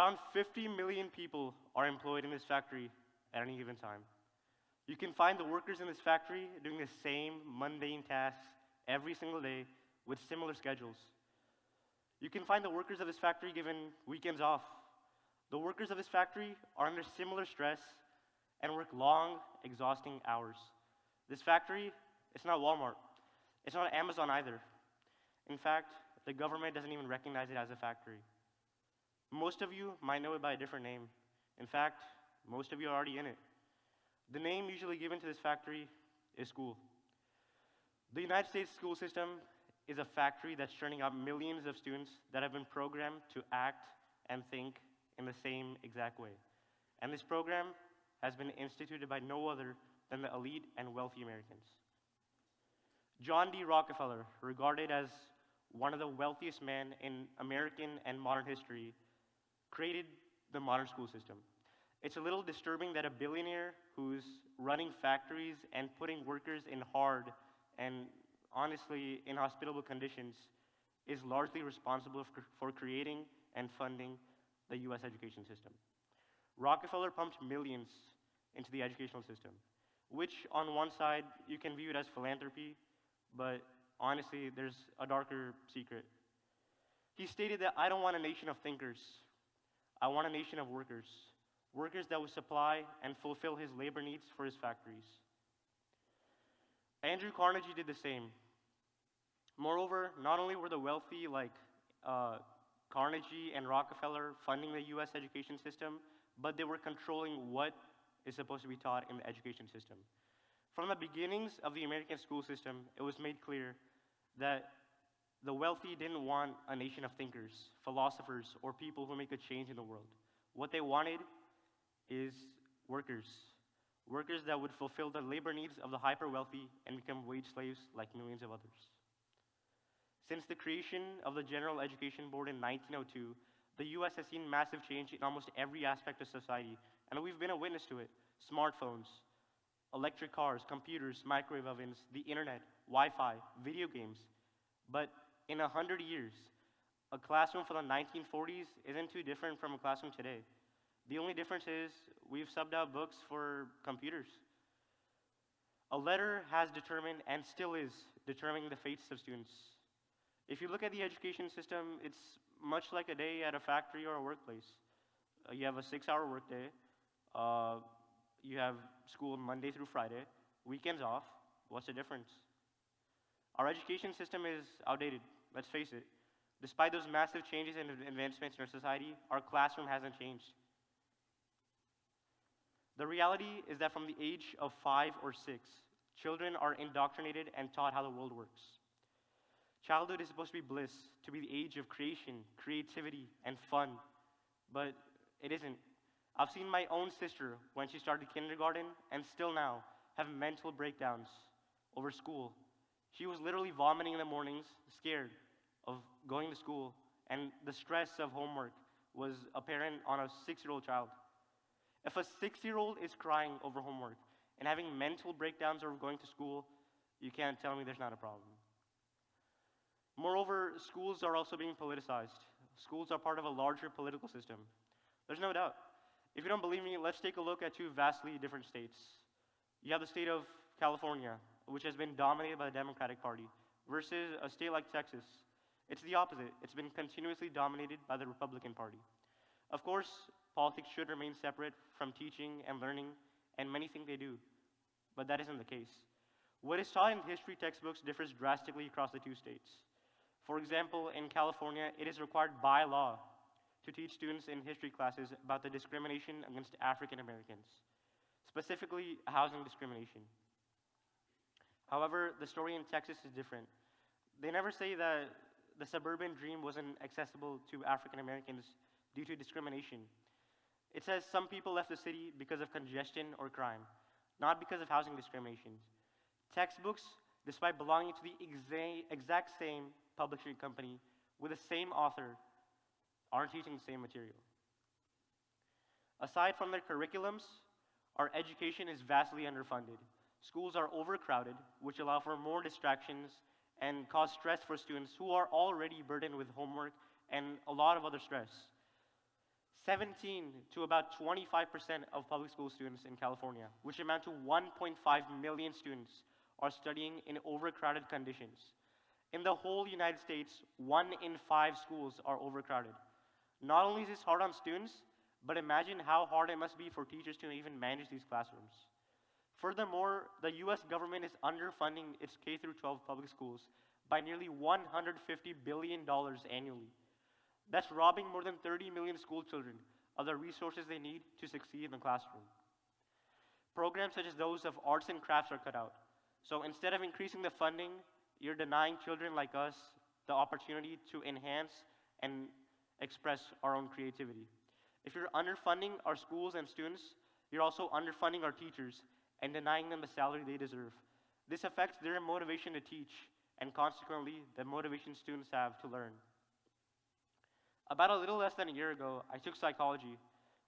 Around 50 million people are employed in this factory at any given time. You can find the workers in this factory doing the same mundane tasks every single day with similar schedules. You can find the workers of this factory given weekends off. The workers of this factory are under similar stress and work long, exhausting hours. This factory, it's not Walmart. It's not Amazon either. In fact, the government doesn't even recognize it as a factory. Most of you might know it by a different name. In fact, most of you are already in it. The name usually given to this factory is school. The United States school system is a factory that's churning out millions of students that have been programmed to act and think in the same exact way. And this program has been instituted by no other than the elite and wealthy Americans. John D. Rockefeller, regarded as one of the wealthiest men in American and modern history, created the modern school system. It's a little disturbing that a billionaire who's running factories and putting workers in hard and honestly inhospitable conditions is largely responsible for creating and funding the US education system. Rockefeller pumped millions into the educational system, which on one side you can view it as philanthropy, but honestly there's a darker secret. He stated that I don't want a nation of thinkers, I want a nation of workers. Workers that would supply and fulfill his labor needs for his factories. Andrew Carnegie did the same. Moreover, not only were the wealthy like Carnegie and Rockefeller funding the US education system, but they were controlling what is supposed to be taught in the education system. From the beginnings of the American school system, it was made clear that the wealthy didn't want a nation of thinkers, philosophers, or people who make a change in the world. What they wanted is workers. Workers that would fulfill the labor needs of the hyper-wealthy and become wage slaves like millions of others. Since the creation of the General Education Board in 1902, the US has seen massive change in almost every aspect of society, and we've been a witness to it. Smartphones, electric cars, computers, microwave ovens, the internet, Wi-Fi, video games. But in 100 years, a classroom for the 1940s isn't too different from a classroom today. The only difference is we've subbed out books for computers. A letter has determined, and still is, determining the fates of students. If you look at the education system, it's much like a day at a factory or a workplace. You have a 6-hour workday. You have school Monday through Friday, weekends off. What's the difference? Our education system is outdated, let's face it. Despite those massive changes and advancements in our society, our classroom hasn't changed. The reality is that from the age of 5 or 6, children are indoctrinated and taught how the world works. Childhood is supposed to be bliss, to be the age of creation, creativity, and fun, but it isn't. I've seen my own sister, when she started kindergarten, and still now, have mental breakdowns over school. She was literally vomiting in the mornings, scared of going to school, and the stress of homework was apparent on a 6-year-old child. If a 6-year-old is crying over homework and having mental breakdowns over going to school, you can't tell me there's not a problem. Moreover, schools are also being politicized. Schools are part of a larger political system. There's no doubt. If you don't believe me, let's take a look at 2 vastly different states. You have the state of California, which has been dominated by the Democratic Party, versus a state like Texas. It's the opposite. It's been continuously dominated by the Republican Party. Of course, politics should remain separate from teaching and learning, and many think they do, but that isn't the case. What is taught in history textbooks differs drastically across the 2 states. For example, in California, it is required by law to teach students in history classes about the discrimination against African Americans, specifically housing discrimination. However, the story in Texas is different. They never say that the suburban dream wasn't accessible to African Americans due to discrimination. It says some people left the city because of congestion or crime, not because of housing discrimination. Textbooks, despite belonging to the exact same publishing company with the same author, aren't teaching the same material. Aside from their curriculums, our education is vastly underfunded. Schools are overcrowded, which allow for more distractions and cause stress for students who are already burdened with homework and a lot of other stress. 17 to about 25% of public school students in California, which amount to 1.5 million students, are studying in overcrowded conditions. In the whole United States, 1 in 5 schools are overcrowded. Not only is this hard on students, but imagine how hard it must be for teachers to even manage these classrooms. Furthermore, the US government is underfunding its K-12 public schools by nearly $150 billion annually. That's robbing more than 30 million school children of the resources they need to succeed in the classroom. Programs such as those of arts and crafts are cut out. So instead of increasing the funding, you're denying children like us the opportunity to enhance and express our own creativity. If you're underfunding our schools and students, you're also underfunding our teachers and denying them the salary they deserve. This affects their motivation to teach, and consequently, the motivation students have to learn. About a little less than a year ago, I took psychology,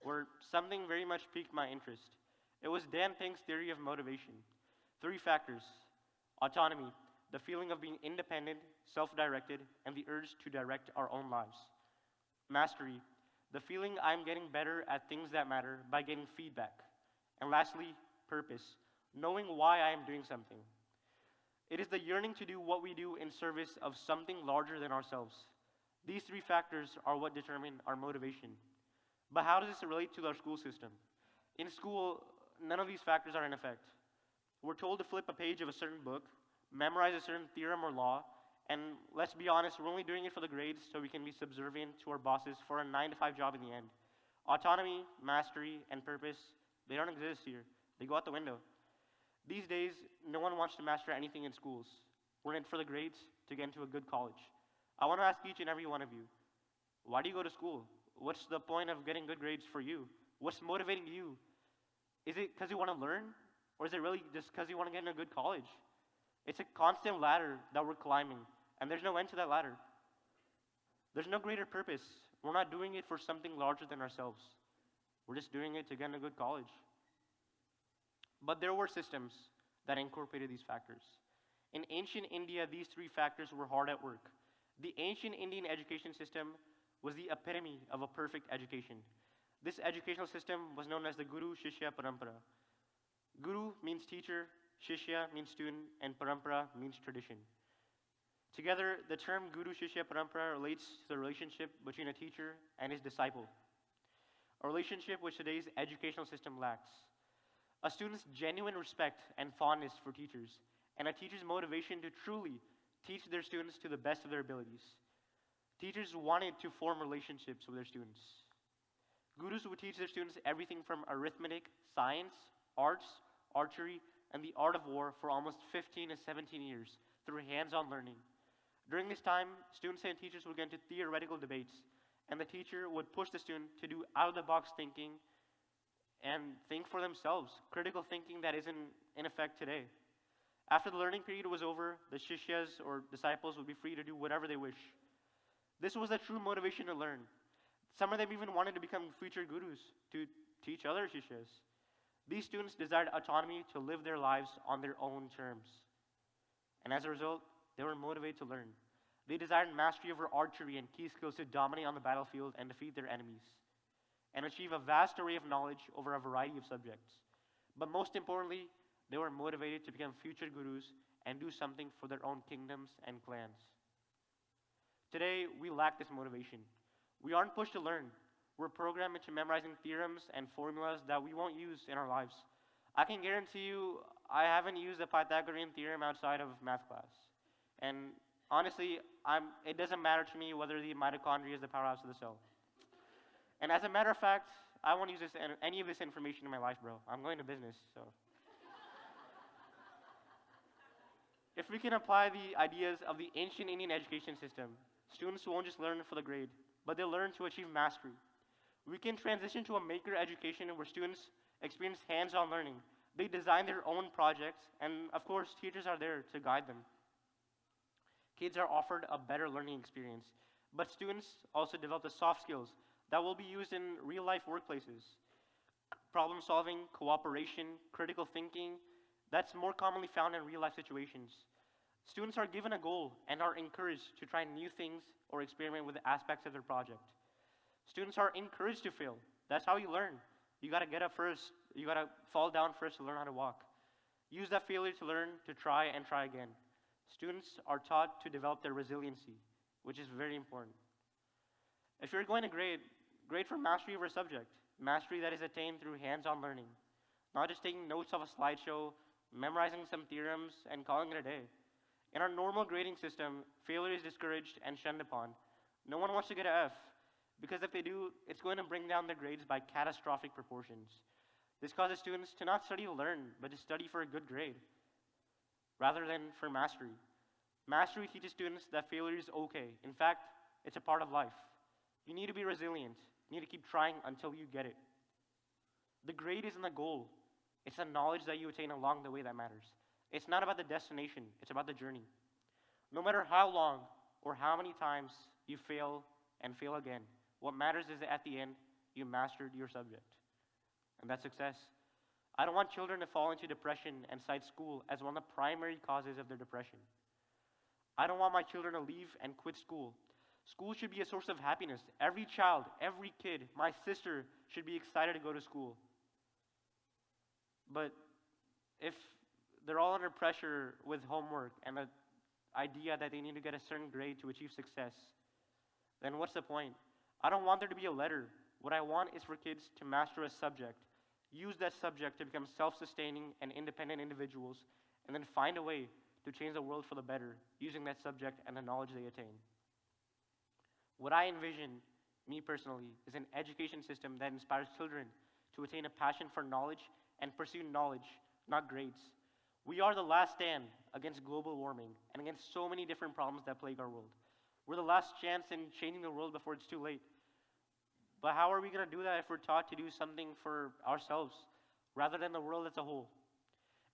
where something very much piqued my interest. It was Dan Pink's theory of motivation. 3 factors: autonomy, the feeling of being independent, self-directed, and the urge to direct our own lives. Mastery, the feeling I'm getting better at things that matter by getting feedback. And lastly, purpose, knowing why I am doing something. It is the yearning to do what we do in service of something larger than ourselves. These 3 factors are what determine our motivation. But how does this relate to our school system? In school, none of these factors are in effect. We're told to flip a page of a certain book, memorize a certain theorem or law, and let's be honest, we're only doing it for the grades so we can be subservient to our bosses for a 9-to-5 job in the end. Autonomy, mastery, and purpose, they don't exist here. They go out the window. These days, no one wants to master anything in schools. We're in it for the grades to get into a good college. I want to ask each and every one of you, why do you go to school? What's the point of getting good grades for you? What's motivating you? Is it because you want to learn? Or is it really just because you want to get in a good college? It's a constant ladder that we're climbing, and there's no end to that ladder. There's no greater purpose. We're not doing it for something larger than ourselves. We're just doing it to get in a good college. But there were systems that incorporated these factors. In ancient India, these 3 factors were hard at work. The ancient Indian education system was the epitome of a perfect education. This educational system was known as the Guru Shishya Parampara. Guru means teacher, Shishya means student, and Parampara means tradition. Together, the term Guru Shishya Parampara relates to the relationship between a teacher and his disciple, a relationship which today's educational system lacks. A student's genuine respect and fondness for teachers, and a teacher's motivation to truly teach their students to the best of their abilities. Teachers wanted to form relationships with their students. Gurus would teach their students everything from arithmetic, science, arts, archery, and the art of war for almost 15 to 17 years through hands-on learning. During this time, students and teachers would get into theoretical debates, and the teacher would push the student to do out-of-the-box thinking and think for themselves, critical thinking that isn't in effect today. After the learning period was over, the Shishyas or disciples would be free to do whatever they wish. This was a true motivation to learn. Some of them even wanted to become future gurus to teach other Shishyas. These students desired autonomy to live their lives on their own terms. And as a result, they were motivated to learn. They desired mastery over archery and key skills to dominate on the battlefield and defeat their enemies, and achieve a vast array of knowledge over a variety of subjects. But most importantly, they were motivated to become future gurus and do something for their own kingdoms and clans. Today, we lack this motivation. We aren't pushed to learn. We're programmed into memorizing theorems and formulas that we won't use in our lives. I can guarantee you, I haven't used the Pythagorean theorem outside of math class. And honestly, it doesn't matter to me whether the mitochondria is the powerhouse of the cell. And as a matter of fact, I won't use any of this information in my life, bro. I'm going to business, so. If we can apply the ideas of the ancient Indian education system, students won't just learn for the grade, but they'll learn to achieve mastery. We can transition to a maker education where students experience hands-on learning. They design their own projects, and of course, teachers are there to guide them. Kids are offered a better learning experience, but students also develop the soft skills that will be used in real-life workplaces. Problem solving, cooperation, critical thinking, that's more commonly found in real-life situations. Students are given a goal and are encouraged to try new things or experiment with aspects of their project. Students are encouraged to fail. That's how you learn. You gotta get up first. You gotta fall down first to learn how to walk. Use that failure to learn, to try and try again. Students are taught to develop their resiliency, which is very important. If you're going to grade for mastery of a subject, mastery that is attained through hands-on learning, not just taking notes off a slideshow, memorizing some theorems, and calling it a day. In our normal grading system, failure is discouraged and shunned upon. No one wants to get an F, because if they do, it's going to bring down their grades by catastrophic proportions. This causes students to not study to learn, but to study for a good grade, rather than for mastery. Mastery teaches students that failure is okay. In fact, it's a part of life. You need to be resilient. You need to keep trying until you get it. The grade isn't the goal. It's the knowledge that you attain along the way that matters. It's not about the destination, it's about the journey. No matter how long or how many times you fail and fail again, what matters is that at the end, you mastered your subject. And that's success. I don't want children to fall into depression and cite school as one of the primary causes of their depression. I don't want my children to leave and quit school. School should be a source of happiness. Every child, every kid, my sister should be excited to go to school. But if they're all under pressure with homework and the idea that they need to get a certain grade to achieve success, then what's the point? I don't want there to be a letter. What I want is for kids to master a subject, use that subject to become self-sustaining and independent individuals, and then find a way to change the world for the better using that subject and the knowledge they attain. What I envision, me personally, is an education system that inspires children to attain a passion for knowledge and pursue knowledge, not grades. We are the last stand against global warming and against so many different problems that plague our world. We're the last chance in changing the world before it's too late. But how are we going to do that if we're taught to do something for ourselves rather than the world as a whole?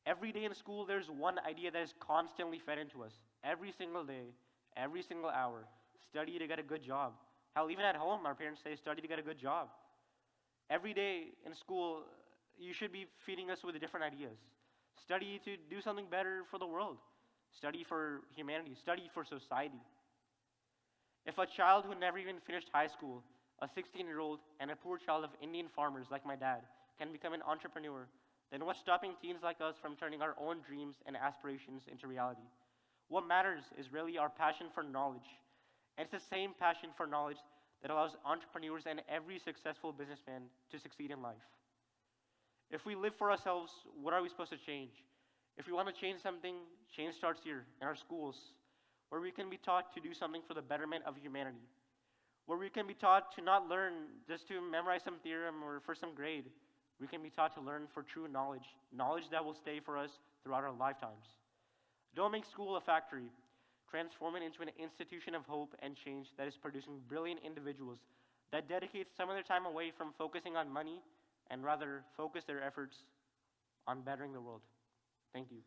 Every day in school, there's one idea that is constantly fed into us. Every single day, every single hour, study to get a good job. Hell, even at home, our parents say study to get a good job. Every day in school, you should be feeding us with different ideas. Study to do something better for the world. Study for humanity. Study for society. If a child who never even finished high school, a 16-year-old, and a poor child of Indian farmers like my dad can become an entrepreneur, then what's stopping teens like us from turning our own dreams and aspirations into reality? What matters is really our passion for knowledge. And it's the same passion for knowledge that allows entrepreneurs and every successful businessman to succeed in life. If we live for ourselves, what are we supposed to change? If we want to change something, change starts here, in our schools, where we can be taught to do something for the betterment of humanity, where we can be taught to not learn just to memorize some theorem or for some grade. We can be taught to learn for true knowledge, knowledge that will stay for us throughout our lifetimes. Don't make school a factory. Transform it into an institution of hope and change that is producing brilliant individuals that dedicate some of their time away from focusing on money and rather focus their efforts on bettering the world. Thank you.